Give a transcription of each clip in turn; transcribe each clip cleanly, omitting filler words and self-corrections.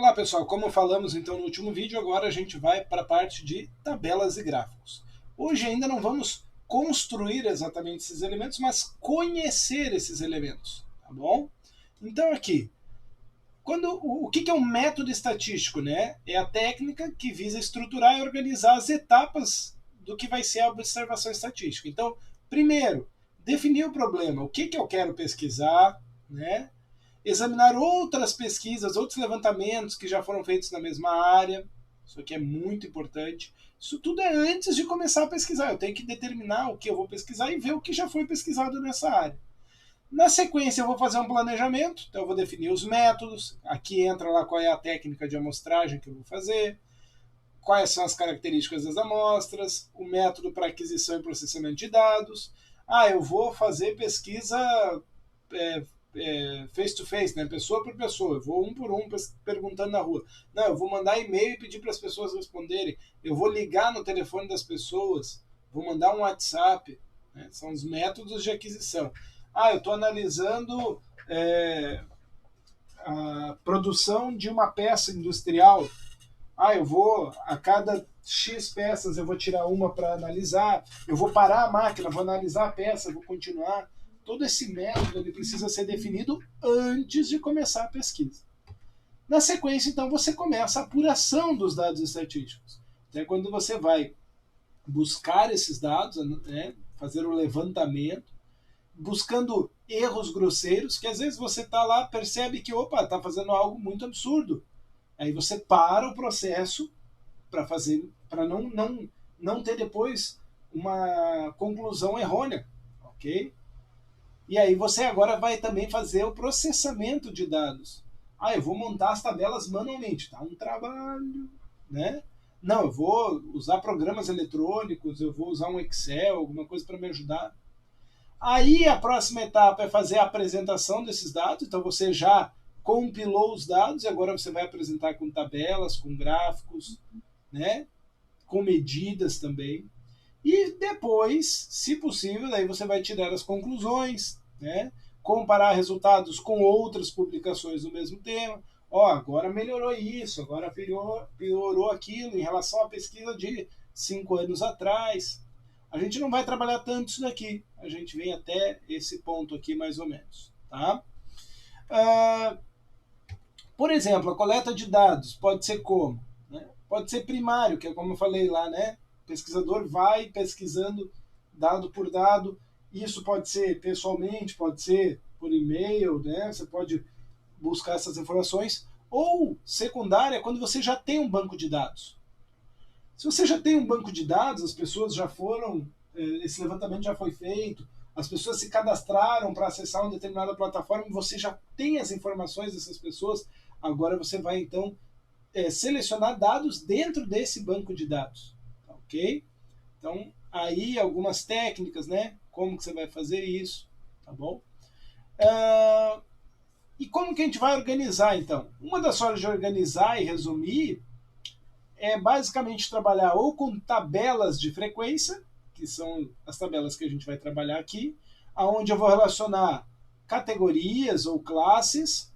Olá pessoal, como falamos então no último vídeo, agora a gente vai para a parte de tabelas e gráficos. Hoje ainda não vamos construir exatamente esses elementos, mas conhecer esses elementos, tá bom? Então aqui, o que é um método estatístico, né? É a técnica que visa estruturar e organizar as etapas do que vai ser a observação estatística. Então, primeiro, definir o problema, o que eu quero pesquisar, né? Examinar outras pesquisas, outros levantamentos que já foram feitos na mesma área. Isso aqui é muito importante. Isso tudo é antes de começar a pesquisar. Eu tenho que determinar o que eu vou pesquisar e ver o que já foi pesquisado nessa área. Na sequência, eu vou fazer um planejamento. Então, eu vou definir os métodos. Aqui entra lá qual é a técnica de amostragem que eu vou fazer. Quais são as características das amostras. O método para aquisição e processamento de dados. Eu vou fazer pesquisa face to face, né? Pessoa por pessoa. Eu vou um por um perguntando na rua. Não, eu vou mandar e-mail e pedir para as pessoas responderem. Eu vou ligar no telefone das pessoas. Vou mandar um WhatsApp. Né? São os métodos de aquisição. Eu estou analisando a produção de uma peça industrial. Eu vou, a cada X peças, eu vou tirar uma para analisar. Eu vou parar a máquina, vou analisar a peça, vou continuar. Todo esse método ele precisa ser definido antes de começar a pesquisa. Na sequência, então, você começa a apuração dos dados estatísticos. É quando você vai buscar esses dados, né, fazer o levantamento, buscando erros grosseiros, que às vezes você está lá, percebe que, está fazendo algo muito absurdo. Aí você para o processo para não ter depois uma conclusão errônea, ok? E aí você agora vai também fazer o processamento de dados. Eu vou montar as tabelas manualmente. Tá um trabalho, né? Não, eu vou usar programas eletrônicos, eu vou usar um Excel, alguma coisa para me ajudar. Aí a próxima etapa é fazer a apresentação desses dados. Então você já compilou os dados e agora você vai apresentar com tabelas, com gráficos, né? Com medidas também. E depois, se possível, daí você vai tirar as conclusões, né? Comparar resultados com outras publicações do mesmo tema. Agora melhorou isso, agora piorou aquilo em relação à pesquisa de 5 anos atrás. A gente não vai trabalhar tanto isso daqui, a gente vem até esse ponto aqui mais ou menos. Tá? Por exemplo, a coleta de dados pode ser como? Né? Pode ser primário, que é como eu falei lá, né? O pesquisador vai pesquisando dado por dado. Isso pode ser pessoalmente, pode ser por e-mail, né? Você pode buscar essas informações. Ou secundária é quando você já tem um banco de dados. Se você já tem um banco de dados, as pessoas já foram, esse levantamento já foi feito, as pessoas se cadastraram para acessar uma determinada plataforma, você já tem as informações dessas pessoas, agora você vai então selecionar dados dentro desse banco de dados, ok? Então, aí algumas técnicas, né? Como que você vai fazer isso, tá bom? E como que a gente vai organizar, então? Uma das formas de organizar e resumir é basicamente trabalhar ou com tabelas de frequência, que são as tabelas que a gente vai trabalhar aqui, onde eu vou relacionar categorias ou classes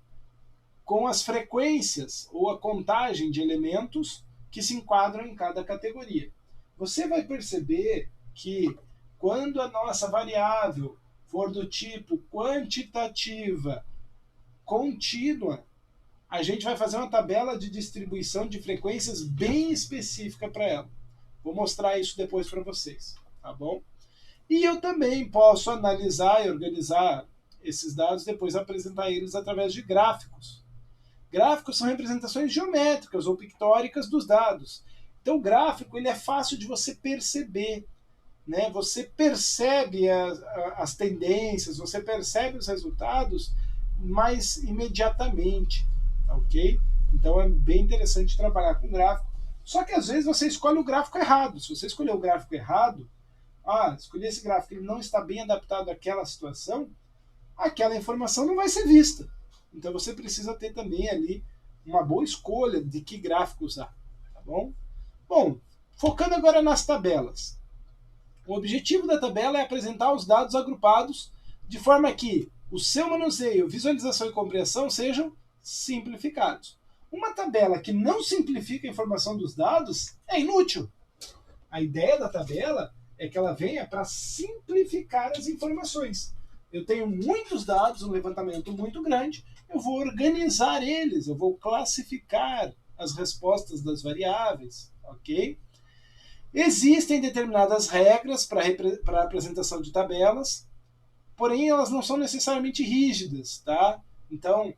com as frequências ou a contagem de elementos que se enquadram em cada categoria. Você vai perceber que quando a nossa variável for do tipo quantitativa contínua, a gente vai fazer uma tabela de distribuição de frequências bem específica para ela. Vou mostrar isso depois para vocês, tá bom? E eu também posso analisar e organizar esses dados, depois apresentar eles através de gráficos. Gráficos são representações geométricas ou pictóricas dos dados. Então o gráfico ele é fácil de você perceber. Né? Você percebe as tendências, você percebe os resultados mais imediatamente. Ok? Então é bem interessante trabalhar com gráfico. Só que às vezes você escolhe o gráfico errado. Se você escolher o gráfico errado, escolher esse gráfico ele não está bem adaptado àquela situação, aquela informação não vai ser vista. Então você precisa ter também ali uma boa escolha de que gráfico usar. Tá bom? Bom, focando agora nas tabelas. O objetivo da tabela é apresentar os dados agrupados de forma que o seu manuseio, visualização e compreensão sejam simplificados. Uma tabela que não simplifica a informação dos dados é inútil. A ideia da tabela é que ela venha para simplificar as informações. Eu tenho muitos dados, um levantamento muito grande, eu vou organizar eles, eu vou classificar as respostas das variáveis, ok? Existem determinadas regras para a apresentação de tabelas, porém elas não são necessariamente rígidas, tá? Então,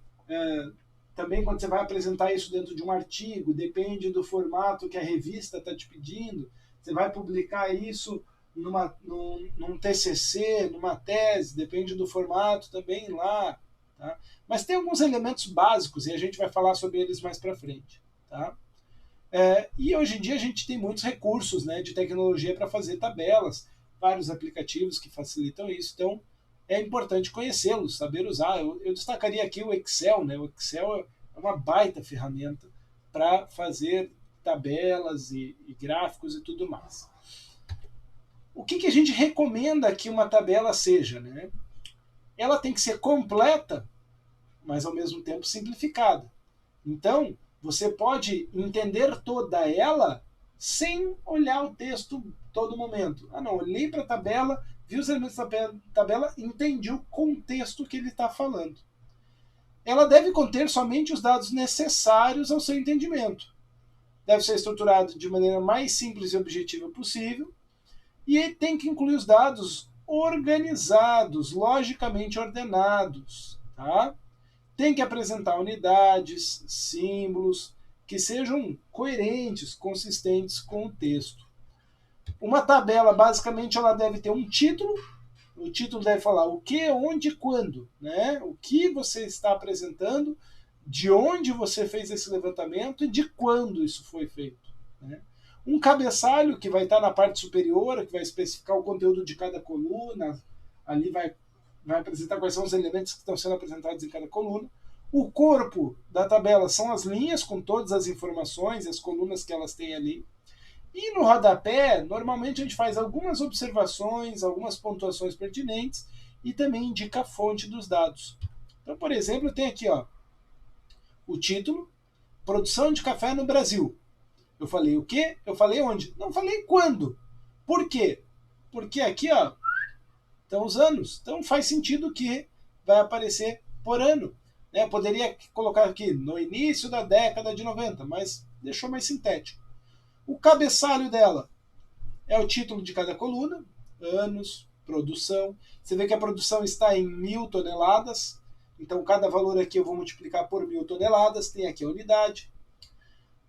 também quando você vai apresentar isso dentro de um artigo, depende do formato que a revista está te pedindo, você vai publicar isso num TCC, numa tese, depende do formato também lá. Tá? Mas tem alguns elementos básicos e a gente vai falar sobre eles mais para frente. Tá? E hoje em dia a gente tem muitos recursos, né, de tecnologia para fazer tabelas, vários aplicativos que facilitam isso, então é importante conhecê-los, saber usar. Eu destacaria aqui o Excel, né? O Excel é uma baita ferramenta para fazer tabelas e gráficos e tudo mais. O que a gente recomenda que uma tabela seja? Né? Ela tem que ser completa, mas ao mesmo tempo simplificada. Então, você pode entender toda ela sem olhar o texto todo momento. Ah, não, olhei para a tabela, vi os elementos da tabela, entendi o contexto que ele está falando. Ela deve conter somente os dados necessários ao seu entendimento. Deve ser estruturado de maneira mais simples e objetiva possível. E tem que incluir os dados organizados, logicamente ordenados. Tá? Tem que apresentar unidades, símbolos, que sejam coerentes, consistentes com o texto. Uma tabela, basicamente, ela deve ter um título. O título deve falar o que, onde e quando. Né? O que você está apresentando, de onde você fez esse levantamento e de quando isso foi feito. Né? Um cabeçalho que vai estar na parte superior, que vai especificar o conteúdo de cada coluna, ali vai apresentar quais são os elementos que estão sendo apresentados em cada coluna. O corpo da tabela são as linhas com todas as informações e as colunas que elas têm ali. E no rodapé, normalmente a gente faz algumas observações, algumas pontuações pertinentes e também indica a fonte dos dados. Então, por exemplo, tem aqui o título, produção de café no Brasil. Eu falei o quê? Eu falei onde? Não falei quando. Por quê? Porque aqui estão os anos. Então faz sentido que vai aparecer por ano. Eu poderia colocar aqui no início da década de 90, mas deixou mais sintético. O cabeçalho dela é o título de cada coluna, anos, produção. Você vê que a produção está em 1.000 toneladas. Então cada valor aqui eu vou multiplicar por 1.000 toneladas. Tem aqui a unidade.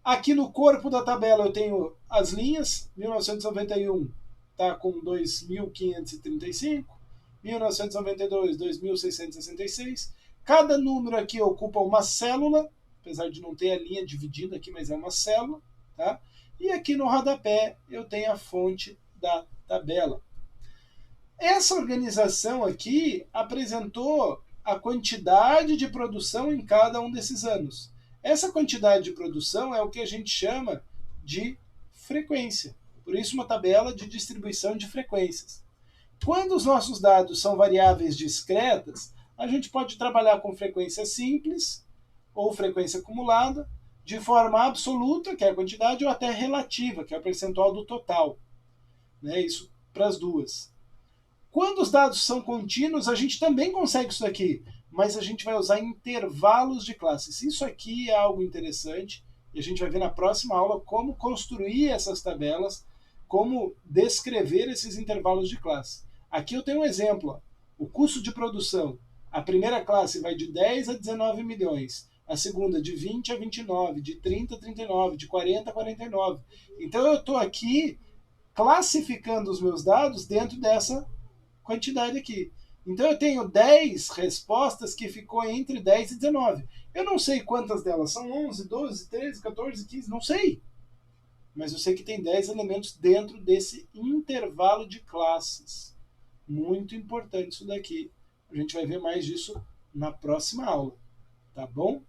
Aqui no corpo da tabela eu tenho as linhas, 1991 está com 2.535, 1992, 2.666. Cada número aqui ocupa uma célula, apesar de não ter a linha dividida aqui, mas é uma célula. Tá? E aqui no rodapé eu tenho a fonte da tabela. Essa organização aqui apresentou a quantidade de produção em cada um desses anos. Essa quantidade de produção é o que a gente chama de frequência. Por isso, uma tabela de distribuição de frequências. Quando os nossos dados são variáveis discretas, a gente pode trabalhar com frequência simples ou frequência acumulada, de forma absoluta, que é a quantidade, ou até relativa, que é o percentual do total. Né? Isso para as duas. Quando os dados são contínuos, a gente também consegue isso aqui, mas a gente vai usar intervalos de classes. Isso aqui é algo interessante e a gente vai ver na próxima aula como construir essas tabelas, como descrever esses intervalos de classe. Aqui eu tenho um exemplo. O custo de produção. A primeira classe vai de 10 a 19 milhões. A segunda de 20 a 29, de 30 a 39, de 40 a 49. Então eu estou aqui classificando os meus dados dentro dessa quantidade aqui. Então eu tenho 10 respostas que ficou entre 10 e 19. Eu não sei quantas delas são 11, 12, 13, 14, 15, não sei. Mas eu sei que tem 10 elementos dentro desse intervalo de classes. Muito importante isso daqui. A gente vai ver mais disso na próxima aula. Tá bom?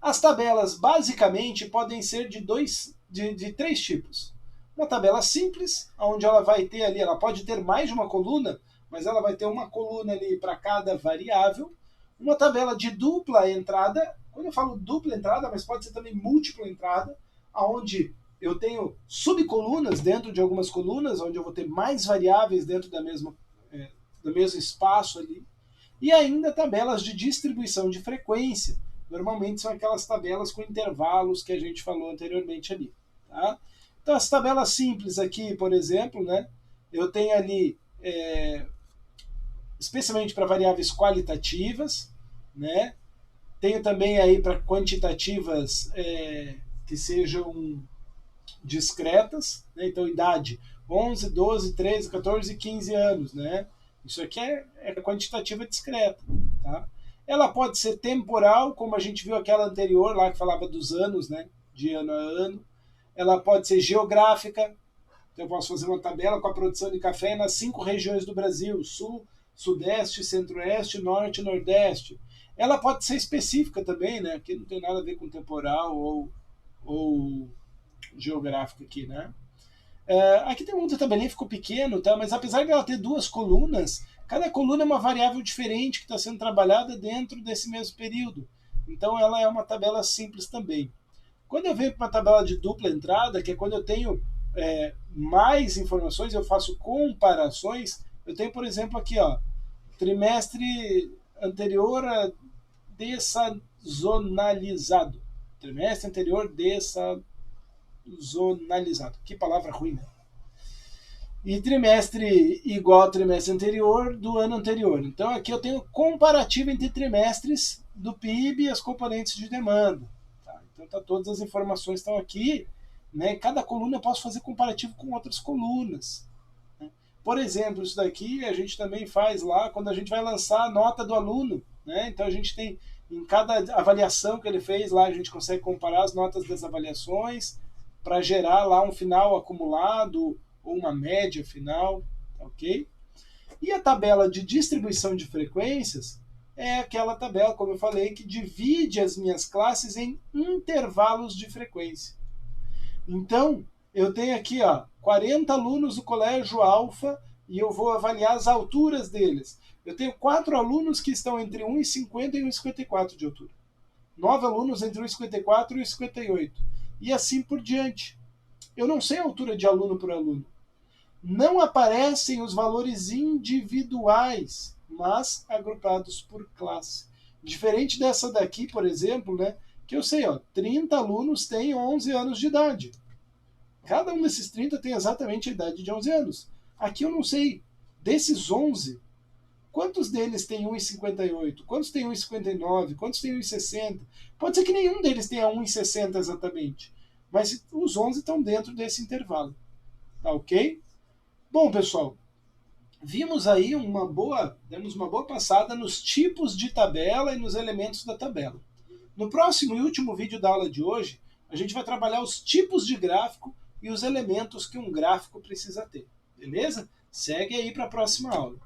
As tabelas basicamente podem ser de 3 tipos. Uma tabela simples, onde ela vai ter ali, ela pode ter mais de uma coluna, mas ela vai ter uma coluna ali para cada variável. Uma tabela de dupla entrada Quando eu falo dupla entrada, mas pode ser também múltipla entrada, aonde eu tenho subcolunas dentro de algumas colunas, onde eu vou ter mais variáveis dentro do mesmo espaço ali. E ainda tabelas de distribuição de frequência. Normalmente são aquelas tabelas com intervalos que a gente falou anteriormente ali. Tá? Então as tabelas simples aqui, por exemplo, né, eu tenho ali, especialmente para variáveis qualitativas, né, tenho também aí para quantitativas que sejam discretas, né? Então idade 11, 12, 13, 14 e 15 anos, né? Isso aqui é quantitativa discreta, tá? Ela pode ser temporal, como a gente viu aquela anterior lá que falava dos anos, né? De ano a ano. Ela pode ser geográfica, então eu posso fazer uma tabela com a produção de café nas 5 regiões do Brasil: Sul, Sudeste, Centro-Oeste, Norte e Nordeste. Ela pode ser específica também, né? Aqui não tem nada a ver com temporal ou geográfico aqui, né? Aqui tem um outra tabelinha, ficou pequeno, tá? Mas apesar de ela ter 2 colunas, cada coluna é uma variável diferente que está sendo trabalhada dentro desse mesmo período. Então ela é uma tabela simples também. Quando eu venho para uma tabela de dupla entrada, que é quando eu tenho mais informações, eu faço comparações, eu tenho, por exemplo, aqui, ó, trimestre anterior dessazonalizado. Trimestre anterior dessazonalizado. Que palavra ruim, né? E trimestre igual ao trimestre anterior do ano anterior. Então aqui eu tenho comparativo entre trimestres do PIB e as componentes de demanda. Tá? Então todas as informações estão aqui. Né? Cada coluna eu posso fazer comparativo com outras colunas. Né? Por exemplo, isso daqui a gente também faz lá quando a gente vai lançar a nota do aluno. Né? Então a gente tem, em cada avaliação que ele fez lá, a gente consegue comparar as notas das avaliações para gerar lá um final acumulado ou uma média final, ok? E a tabela de distribuição de frequências é aquela tabela, como eu falei, que divide as minhas classes em intervalos de frequência. Então, eu tenho aqui, ó, 40 alunos do colégio Alfa e eu vou avaliar as alturas deles. Eu tenho 4 alunos que estão entre 1,50 e 1,54 de altura. 9 alunos entre 1,54 e 1,58. E assim por diante. Eu não sei a altura de aluno por aluno. Não aparecem os valores individuais, mas agrupados por classe. Diferente dessa daqui, por exemplo, né, que eu sei, ó, 30 alunos têm 11 anos de idade. Cada um desses 30 tem exatamente a idade de 11 anos. Aqui eu não sei, desses 11, quantos deles têm 1,58? Quantos têm 1,59? Quantos têm 1,60? Pode ser que nenhum deles tenha 1,60 exatamente, mas os 11 estão dentro desse intervalo. Tá ok? Bom, pessoal, demos uma boa passada nos tipos de tabela e nos elementos da tabela. No próximo e último vídeo da aula de hoje, a gente vai trabalhar os tipos de gráfico e os elementos que um gráfico precisa ter. Beleza? Segue aí para a próxima aula.